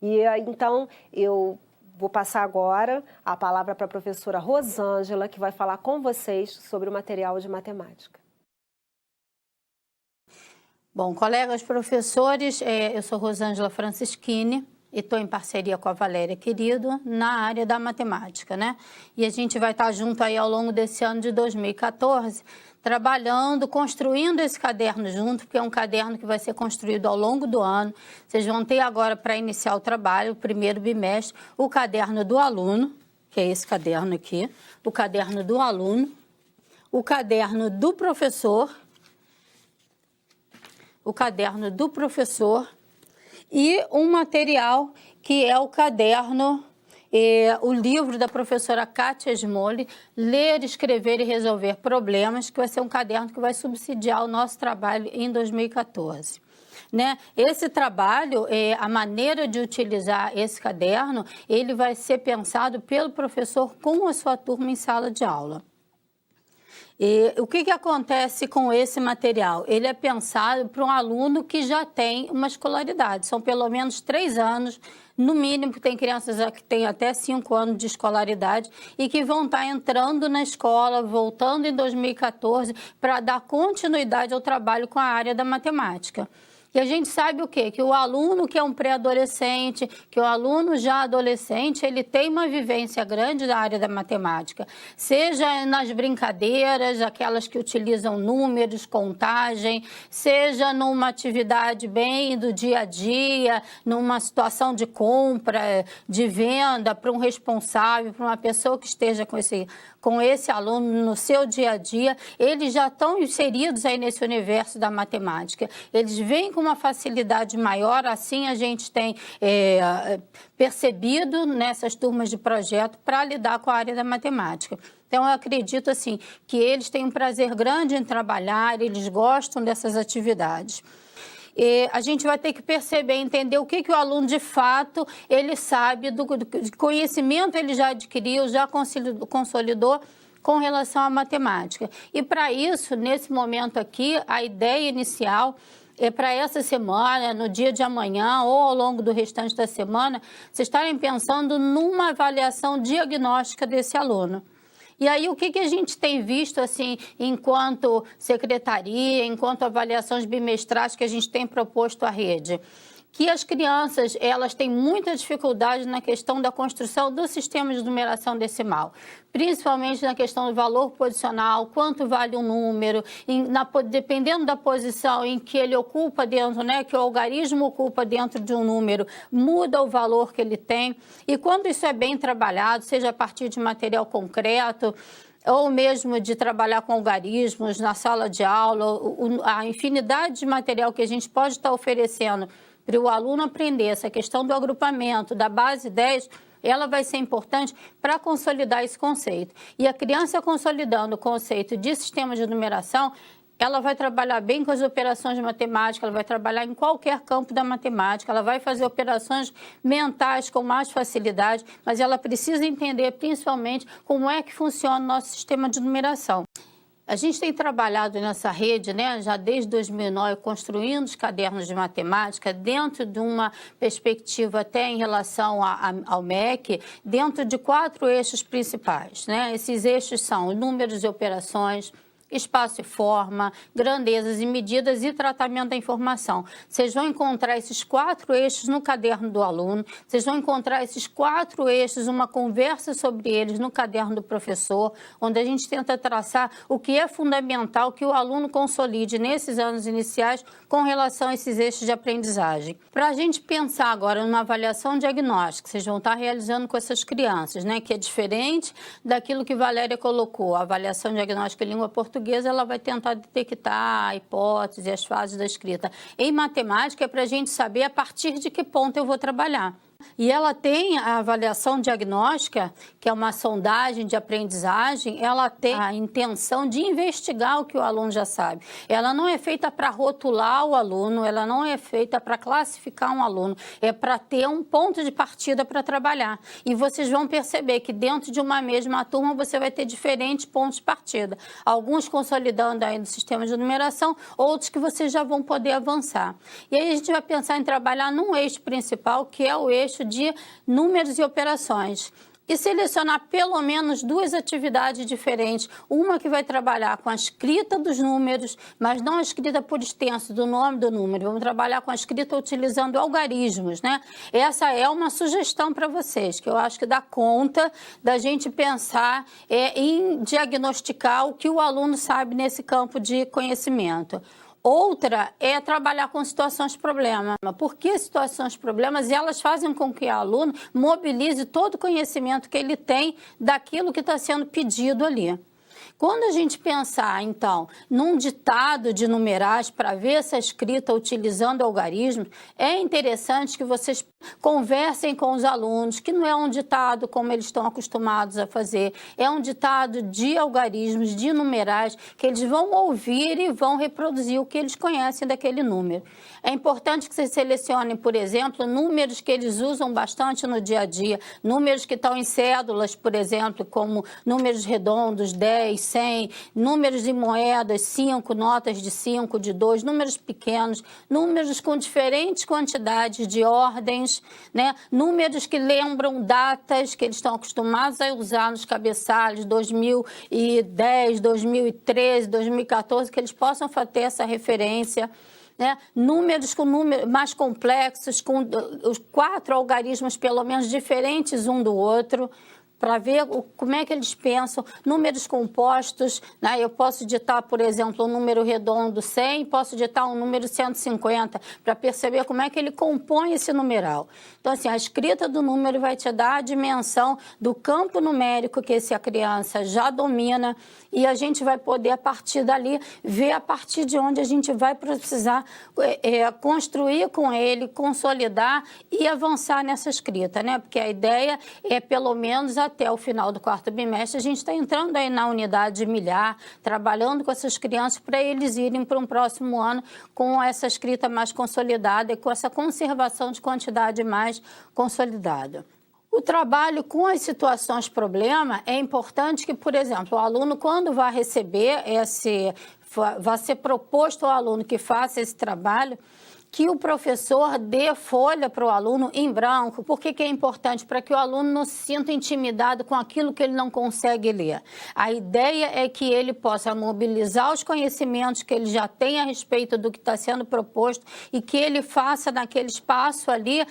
E então eu vou passar agora a palavra para a professora Rosângela, que vai falar com vocês sobre o material de matemática. Bom, colegas professores, eu sou Rosângela Francischini e estou em parceria com a Valéria Querido na área da matemática, né? E a gente vai estar junto aí ao longo desse ano de 2014, trabalhando, construindo esse caderno junto, porque é um caderno que vai ser construído ao longo do ano. Vocês vão ter agora, para iniciar o trabalho, o primeiro bimestre, o caderno do aluno, que é esse caderno aqui, o caderno do aluno, o caderno do professor, o caderno do professor e um material que é o caderno, o livro da professora Kátia Smolli, Ler, Escrever e Resolver Problemas, que vai ser um caderno que vai subsidiar o nosso trabalho em 2014. Né? Esse trabalho, a maneira de utilizar esse caderno, ele vai ser pensado pelo professor com a sua turma em sala de aula. E o que acontece com esse material? Ele é pensado para um aluno que já tem uma escolaridade, são pelo menos 3 anos, no mínimo, tem crianças que têm até 5 anos de escolaridade e que vão estar entrando na escola, voltando em 2014, para dar continuidade ao trabalho com a área da matemática. E a gente sabe o quê? Que o aluno que é um pré-adolescente, que o aluno já adolescente, ele tem uma vivência grande da área da matemática. Seja nas brincadeiras, aquelas que utilizam números, contagem, seja numa atividade bem do dia a dia, numa situação de compra, de venda, para um responsável, para uma pessoa que esteja com esse aluno no seu dia a dia, eles já estão inseridos aí nesse universo da matemática. Eles vêm com uma facilidade maior, assim a gente tem percebido nessas turmas de projeto para lidar com a área da matemática. Então, eu acredito assim que eles têm um prazer grande em trabalhar, eles gostam dessas atividades. E a gente vai ter que perceber, entender o que o aluno de fato ele sabe, do conhecimento ele já adquiriu, já consolidou com relação à matemática. E para isso, nesse momento aqui, a ideia inicial é para essa semana, no dia de amanhã ou ao longo do restante da semana, vocês estarem pensando numa avaliação diagnóstica desse aluno. E aí, o que a gente tem visto, assim, enquanto secretaria, enquanto avaliações bimestrais que a gente tem proposto à rede? Que as crianças, elas têm muita dificuldade na questão da construção do sistema de numeração decimal, principalmente na questão do valor posicional, quanto vale um número, dependendo da posição em que ele ocupa dentro, né, que o algarismo ocupa dentro de um número, muda o valor que ele tem. E quando isso é bem trabalhado, seja a partir de material concreto, ou mesmo de trabalhar com algarismos na sala de aula, a infinidade de material que a gente pode estar oferecendo para o aluno aprender essa questão do agrupamento, da base 10, ela vai ser importante para consolidar esse conceito. E a criança consolidando o conceito de sistema de numeração, ela vai trabalhar bem com as operações de matemática, ela vai trabalhar em qualquer campo da matemática, ela vai fazer operações mentais com mais facilidade, mas ela precisa entender principalmente como é que funciona o nosso sistema de numeração. A gente tem trabalhado nessa rede, né, já desde 2009, construindo os cadernos de matemática dentro de uma perspectiva até em relação ao MEC, dentro de 4 eixos principais, né? Esses eixos são números e operações, espaço e forma, grandezas e medidas e tratamento da informação. Vocês vão encontrar esses 4 eixos no caderno do aluno, vocês vão encontrar esses 4 eixos, uma conversa sobre eles no caderno do professor, onde a gente tenta traçar o que é fundamental que o aluno consolide nesses anos iniciais com relação a esses eixos de aprendizagem. Para a gente pensar agora numa avaliação diagnóstica, vocês vão estar realizando com essas crianças, né, que é diferente daquilo que Valéria colocou, a avaliação diagnóstica em língua portuguesa, ela vai tentar detectar a hipótese, as fases da escrita. Em matemática, é para a gente saber a partir de que ponto eu vou trabalhar. E ela tem a avaliação diagnóstica, que é uma sondagem de aprendizagem, ela tem a intenção de investigar o que o aluno já sabe. Ela não é feita para rotular o aluno, ela não é feita para classificar um aluno, é para ter um ponto de partida para trabalhar. E vocês vão perceber que dentro de uma mesma turma você vai ter diferentes pontos de partida. Alguns consolidando aí no sistema de numeração, outros que vocês já vão poder avançar. E aí a gente vai pensar em trabalhar num eixo principal, que é o eixo eixo de números e operações. E selecionar pelo menos 2 atividades diferentes. Uma que vai trabalhar com a escrita dos números, mas não a escrita por extenso do nome do número. Vamos trabalhar com a escrita utilizando algarismos, né? Essa é uma sugestão para vocês, que eu acho que dá conta da gente pensar em diagnosticar o que o aluno sabe nesse campo de conhecimento. Outra é trabalhar com situações problema. Por que situações problemas? Elas fazem com que o aluno mobilize todo o conhecimento que ele tem daquilo que está sendo pedido ali. Quando a gente pensar, então, num ditado de numerais para ver essa escrita utilizando algarismos, é interessante que vocês conversem com os alunos, que não é um ditado como eles estão acostumados a fazer, é um ditado de algarismos, de numerais, que eles vão ouvir e vão reproduzir o que eles conhecem daquele número. É importante que vocês selecionem, por exemplo, números que eles usam bastante no dia a dia, números que estão em cédulas, por exemplo, como números redondos, 10, 100, números de moedas, 5, notas de 5, de 2, números pequenos, números com diferentes quantidades de ordens, né? Números que lembram datas que eles estão acostumados a usar nos cabeçalhos, 2010, 2013, 2014, que eles possam ter essa referência. Né? Números com mais complexos, com os 4 algarismos pelo menos diferentes um do outro, para ver como é que eles pensam. Números compostos, né? Eu posso digitar, por exemplo, um número redondo 100, posso digitar um número 150, para perceber como é que ele compõe esse numeral. Então, assim, a escrita do número vai te dar a dimensão do campo numérico que essa criança já domina, e a gente vai poder, a partir dali, ver a partir de onde a gente vai precisar construir com ele, consolidar e avançar nessa escrita, né? Porque a ideia é, pelo menos, até o final do 4º bimestre, a gente está entrando aí na unidade de milhar, trabalhando com essas crianças para eles irem para um próximo ano com essa escrita mais consolidada e com essa conservação de quantidade mais consolidada. O trabalho com as situações problema é importante que, por exemplo, o aluno, quando vai receber vai ser proposto ao aluno que faça esse trabalho, que o professor dê folha para o aluno em branco. Por que é importante? Para que o aluno não se sinta intimidado com aquilo que ele não consegue ler. A ideia é que ele possa mobilizar os conhecimentos que ele já tem a respeito do que está sendo proposto e que ele faça naquele espaço ali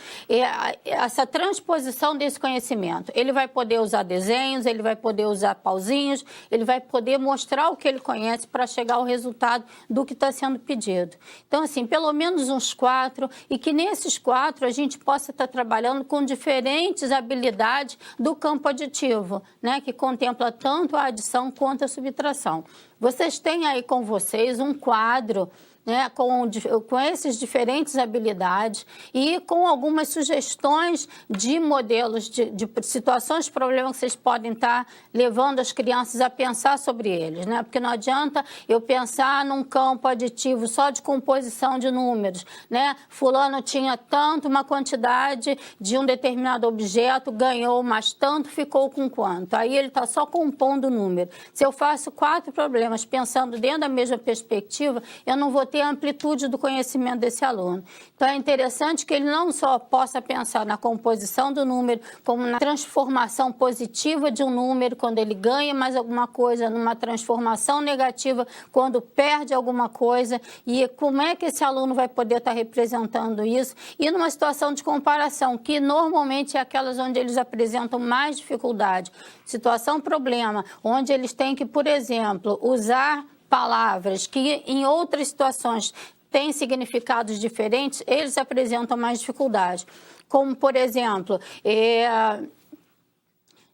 essa transposição desse conhecimento. Ele vai poder usar desenhos, ele vai poder usar pauzinhos, ele vai poder mostrar o que ele conhece para chegar ao resultado do que está sendo pedido. Então, assim, pelo menos uns 4, e que nesses 4 a gente possa estar trabalhando com diferentes habilidades do campo aditivo, né, que contempla tanto a adição quanto a subtração. Vocês têm aí com vocês um quadro, né, com essas diferentes habilidades e com algumas sugestões de modelos, de situações de problema que vocês podem estar levando as crianças a pensar sobre eles, né? Porque não adianta eu pensar num campo aditivo só de composição de números, né? Fulano tinha tanto, uma quantidade de um determinado objeto, ganhou, mas tanto ficou com quanto. Aí ele está só compondo o número. Se eu faço 4 problemas pensando dentro da mesma perspectiva, eu não vou ter a amplitude do conhecimento desse aluno. Então, é interessante que ele não só possa pensar na composição do número, como na transformação positiva de um número, quando ele ganha mais alguma coisa, numa transformação negativa, quando perde alguma coisa, e como é que esse aluno vai poder estar representando isso, e numa situação de comparação, que normalmente é aquelas onde eles apresentam mais dificuldade. Situação problema, onde eles têm que, por exemplo, usar palavras que em outras situações têm significados diferentes, eles apresentam mais dificuldade. Como, por exemplo,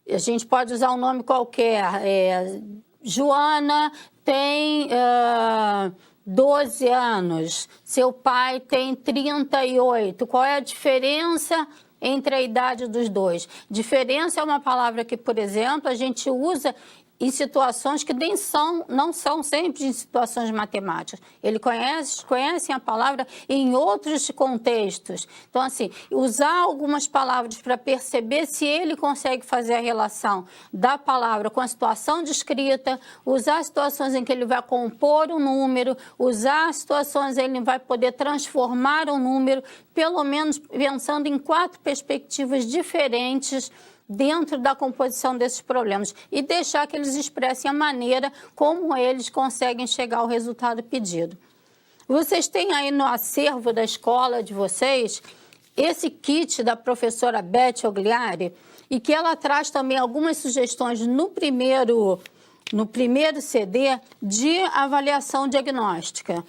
a gente pode usar um nome qualquer, Joana tem 12 anos, seu pai tem 38. Qual é a diferença entre a idade dos dois? Diferença é uma palavra que, por exemplo, a gente usa em situações que não são sempre em situações matemáticas. Ele conhece a palavra em outros contextos. Então, assim, usar algumas palavras para perceber se ele consegue fazer a relação da palavra com a situação de escrita, usar situações em que ele vai compor um número, usar situações em que ele vai poder transformar um número, pelo menos pensando em 4 perspectivas diferentes dentro da composição desses problemas e deixar que eles expressem a maneira como eles conseguem chegar ao resultado pedido. Vocês têm aí no acervo da escola de vocês esse kit da professora Beth Ogliari e que ela traz também algumas sugestões no primeiro CD de avaliação diagnóstica.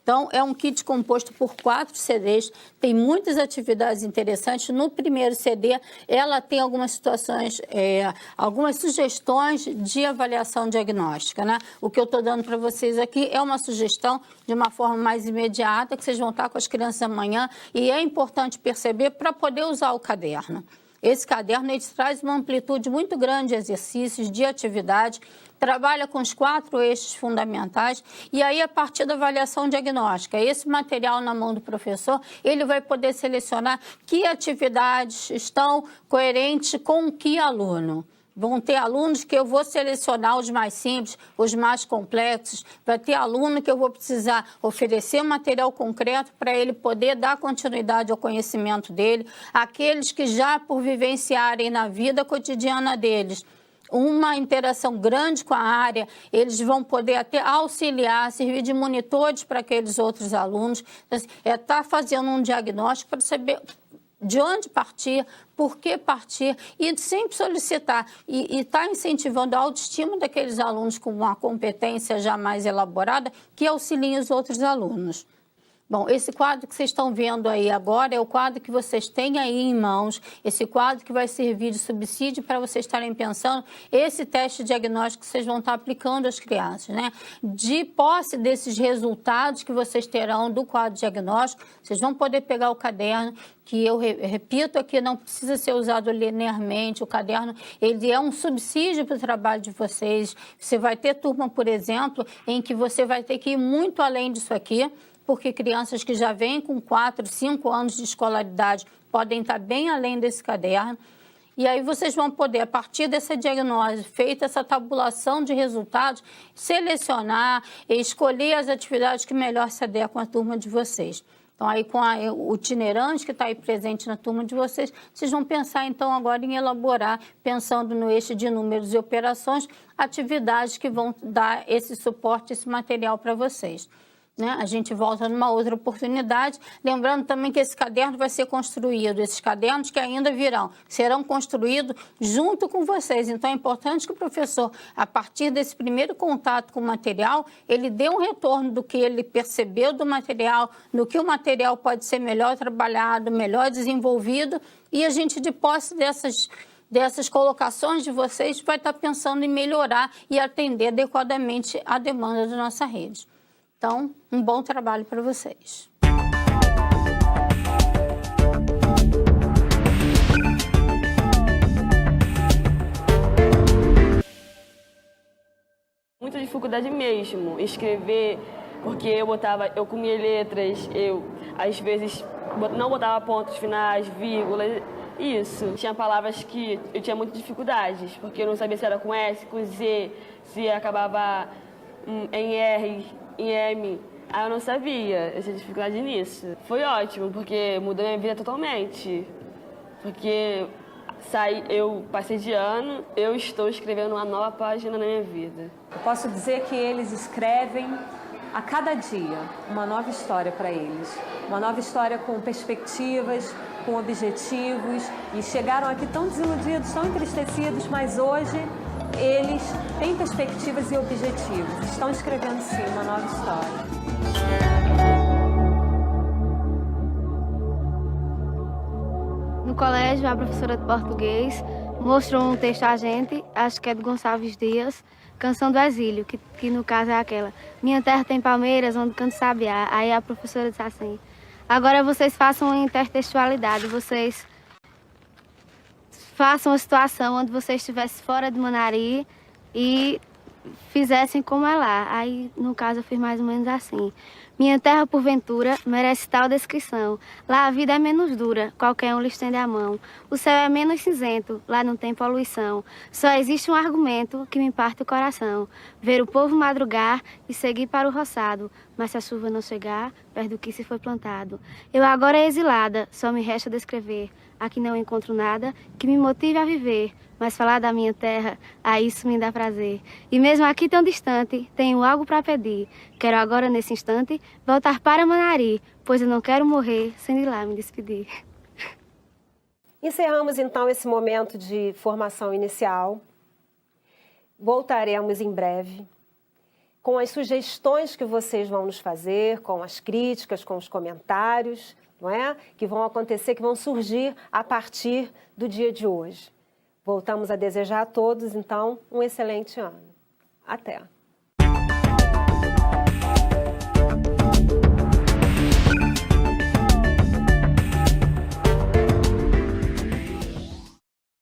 Então, é um kit composto por 4 CDs, tem muitas atividades interessantes. No primeiro CD, ela tem algumas situações, algumas sugestões de avaliação diagnóstica, né? O que eu estou dando para vocês aqui é uma sugestão de uma forma mais imediata, que vocês vão estar com as crianças amanhã, e é importante perceber para poder usar o caderno. Esse caderno ele traz uma amplitude muito grande de exercícios, de atividade, trabalha com os 4 eixos fundamentais e aí, a partir da avaliação diagnóstica, esse material na mão do professor, ele vai poder selecionar que atividades estão coerentes com que aluno. Vão ter alunos que eu vou selecionar os mais simples, os mais complexos. Vai ter aluno que eu vou precisar oferecer material concreto para ele poder dar continuidade ao conhecimento dele. Aqueles que já por vivenciarem na vida cotidiana deles uma interação grande com a área, eles vão poder até auxiliar, servir de monitores para aqueles outros alunos. Estar fazendo um diagnóstico para saber de onde partir, por que partir e sempre solicitar e estar incentivando a autoestima daqueles alunos com uma competência já mais elaborada que auxiliem os outros alunos. Bom, esse quadro que vocês estão vendo aí agora é o quadro que vocês têm aí em mãos, esse quadro que vai servir de subsídio para vocês estarem pensando esse teste diagnóstico que vocês vão estar aplicando às crianças, né? De posse desses resultados que vocês terão do quadro diagnóstico, vocês vão poder pegar o caderno, que eu repito aqui, não precisa ser usado linearmente, o caderno ele é um subsídio para o trabalho de vocês. Você vai ter turma, por exemplo, em que você vai ter que ir muito além disso aqui, porque crianças que já vêm com 4, 5 anos de escolaridade podem estar bem além desse caderno. E aí vocês vão poder, a partir dessa diagnose, feita essa tabulação de resultados, selecionar e escolher as atividades que melhor se adequam à turma de vocês. Então, aí com o itinerante que está aí presente na turma de vocês, vocês vão pensar, então, agora em elaborar, pensando no eixo de números e operações, atividades que vão dar esse suporte, esse material para vocês. Né? A gente volta numa outra oportunidade, lembrando também que esse caderno vai ser construído, esses cadernos que ainda virão, serão construídos junto com vocês. Então, é importante que o professor, a partir desse primeiro contato com o material, ele dê um retorno do que ele percebeu do material, no que o material pode ser melhor trabalhado, melhor desenvolvido, e a gente, de posse dessas colocações de vocês, vai estar pensando em melhorar e atender adequadamente a demanda da nossa rede. Então, um bom trabalho para vocês. Muita dificuldade mesmo, escrever, porque eu comia letras, eu às vezes não botava pontos finais, vírgulas, isso. Tinha palavras que eu tinha muitas dificuldades, porque eu não sabia se era com S, com Z, se acabava em R, em M. Aí eu não sabia, eu tinha dificuldade nisso. Foi ótimo, porque mudou minha vida totalmente. Porque eu passei de ano, eu estou escrevendo uma nova página na minha vida. Eu posso dizer que eles escrevem a cada dia uma nova história para eles. Uma nova história com perspectivas, com objetivos. E chegaram aqui tão desiludidos, tão entristecidos, mas hoje eles têm perspectivas e objetivos. Estão escrevendo, sim, uma nova história. No colégio, a professora de português mostrou um texto a gente, acho que é do Gonçalves Dias, Canção do Exílio, que no caso é aquela: minha terra tem palmeiras, onde canto sabiá. Aí a professora disse assim: agora vocês façam uma intertextualidade, vocês façam a situação onde você estivesse fora de Manari, e fizessem como é lá. Aí, no caso, eu fiz mais ou menos assim. Minha terra, porventura, merece tal descrição. Lá a vida é menos dura, qualquer um lhe estende a mão. O céu é menos cinzento, lá não tem poluição. Só existe um argumento que me parte o coração. Ver o povo madrugar e seguir para o roçado. Mas se a chuva não chegar, perto do que se foi plantado. Eu agora exilada, só me resta descrever. Aqui não encontro nada que me motive a viver. Mas falar da minha terra, a isso me dá prazer. E mesmo aqui tão distante, tenho algo para pedir. Quero agora, nesse instante, voltar para Manari, pois eu não quero morrer sem ir lá me despedir. Encerramos, então, esse momento de formação inicial. Voltaremos em breve com as sugestões que vocês vão nos fazer, com as críticas, com os comentários, não é? Que vão acontecer, que vão surgir a partir do dia de hoje. Voltamos a desejar a todos, então, um excelente ano. Até!